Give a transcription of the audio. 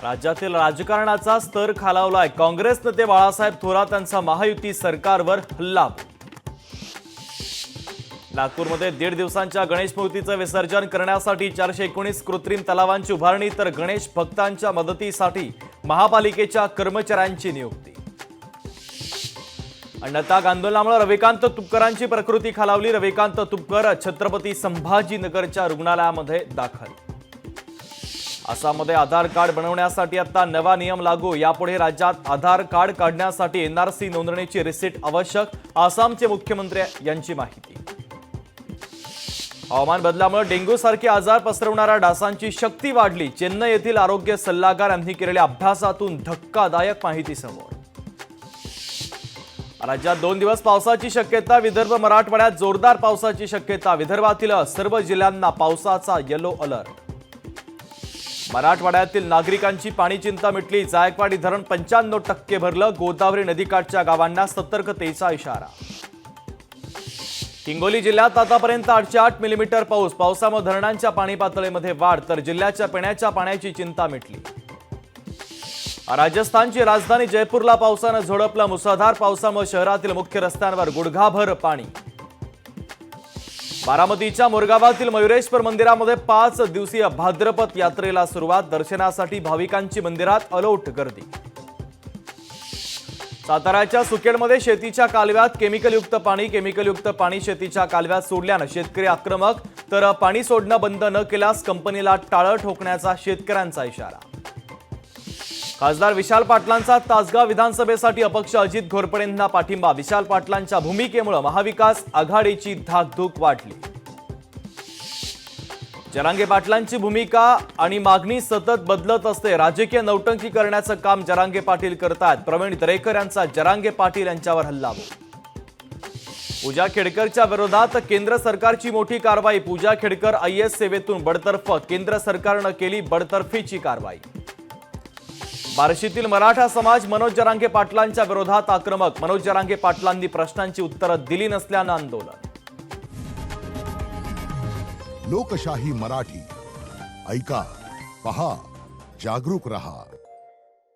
राज्यातील राजकारणाचा स्तर खालावलाय। काँग्रेस नेते बाळासाहेब थोरात यांचा महायुती सरकारवर हल्ला। नागपूरमध्ये 1.5 दिवसांच्या गणेश मूर्तीचं विसर्जन करण्यासाठी 419 कृत्रिम तलावांची उभारणी तर गणेश भक्तांच्या मदतीसाठी महापालिकेच्या कर्मचाऱ्यांची नियुक्ती। अन्नत्याग आंदोलनामुळे रविकांत तुपकरांची प्रकृती खालावली। रविकांत तुपकर छत्रपती संभाजीनगरच्या रुग्णालयामध्ये दाखल। आसाममध्ये आधार कार्ड बनवण्यासाठी आता नवा नियम लागू। यापुढे राज्यात आधार कार्ड काढण्यासाठी एनआरसी नोंदणीची रिसीट आवश्यक। आसामचे मुख्यमंत्री यांची माहिती। हवामान बदलामुळे डेंग्यू सारखे आजार पसरवणाऱ्या डासांची शक्ती वाढली। चेन्नई येथील आरोग्य सल्लागार यांनी केलेल्या अभ्यासातून धक्कादायक माहिती समोर। राज्यात 2 दिवस पावसाची शक्यता। विदर्भ मराठवाड्यात जोरदार पावसाची शक्यता। विदर्भातील सर्व जिल्ह्यांना पावसाचा येलो अलर्ट। मराठवाड्यातील नागरिकांची पाणी चिंता मिटली। जायकवाडी धरण 95% भरलं। गोदावरी नदीकाठच्या गावांना सतर्कतेचा इशारा। हिंगोली जिल्ह्यात आतापर्यंत 808 मिलीमीटर पाऊस। पावसामुळे धरणांच्या पाणी पातळीमध्ये वाढ तर जिल्ह्याच्या पिण्याच्या पाण्याची चिंता मिटली। राजस्थानची राजधानी जयपूरला पावसानं झोडपलं। मुसळधार पावसामुळे शहरातील मुख्य रस्त्यांवर गुडघाभर पाणी। बारामतीच्या मोरगावातील मयुरेश्वर मंदिरामध्ये 5 दिवसीय भाद्रपद यात्रेला सुरुवात। दर्शनासाठी भाविकांची मंदिरात अलोट गर्दी। साताऱ्याच्या सुकेडमध्ये शेतीच्या कालव्यात केमिकलयुक्त पाणी शेतीच्या कालव्यात सोडल्यानं शेतकरी आक्रमक तर पाणी सोडणं बंद न केल्यास कंपनीला टाळं ठोकण्याचा शेतकऱ्यांचा इशारा। खासदार विशाल पाटलांचा तासगाव विधानसभेसाठी अपक्ष अजित घोरपडेंना पाठिंबा। विशाल पाटलांच्या भूमिकेमुळे महाविकास आघाडीची धाकधूक वाढली। जरांगे पाटलांची भूमिका आणि मागणी सतत बदलत असते। राजकीय नौटंकी करण्याचं काम जरांगे पाटील करतात। प्रवीण दरेकर यांचा जरांगे पाटील यांच्यावर हल्लाबोल। पूजा खेडकरच्या विरोधात केंद्र सरकारची मोठी कारवाई। पूजा खेडकर IAS सेवेतून बडतर्फ। केंद्र सरकारनं केली बडतर्फीची कारवाई। बार्शीतील मराठा समाज मनोज जरांगे पाटलांच्या विरोधात आक्रमक। मनोज जरांगे पाटलांनी प्रश्नांची उत्तरं दिली नसल्यानं आंदोलन। लोकशाही मराठी ऐका, पहा, जागरूक रहा।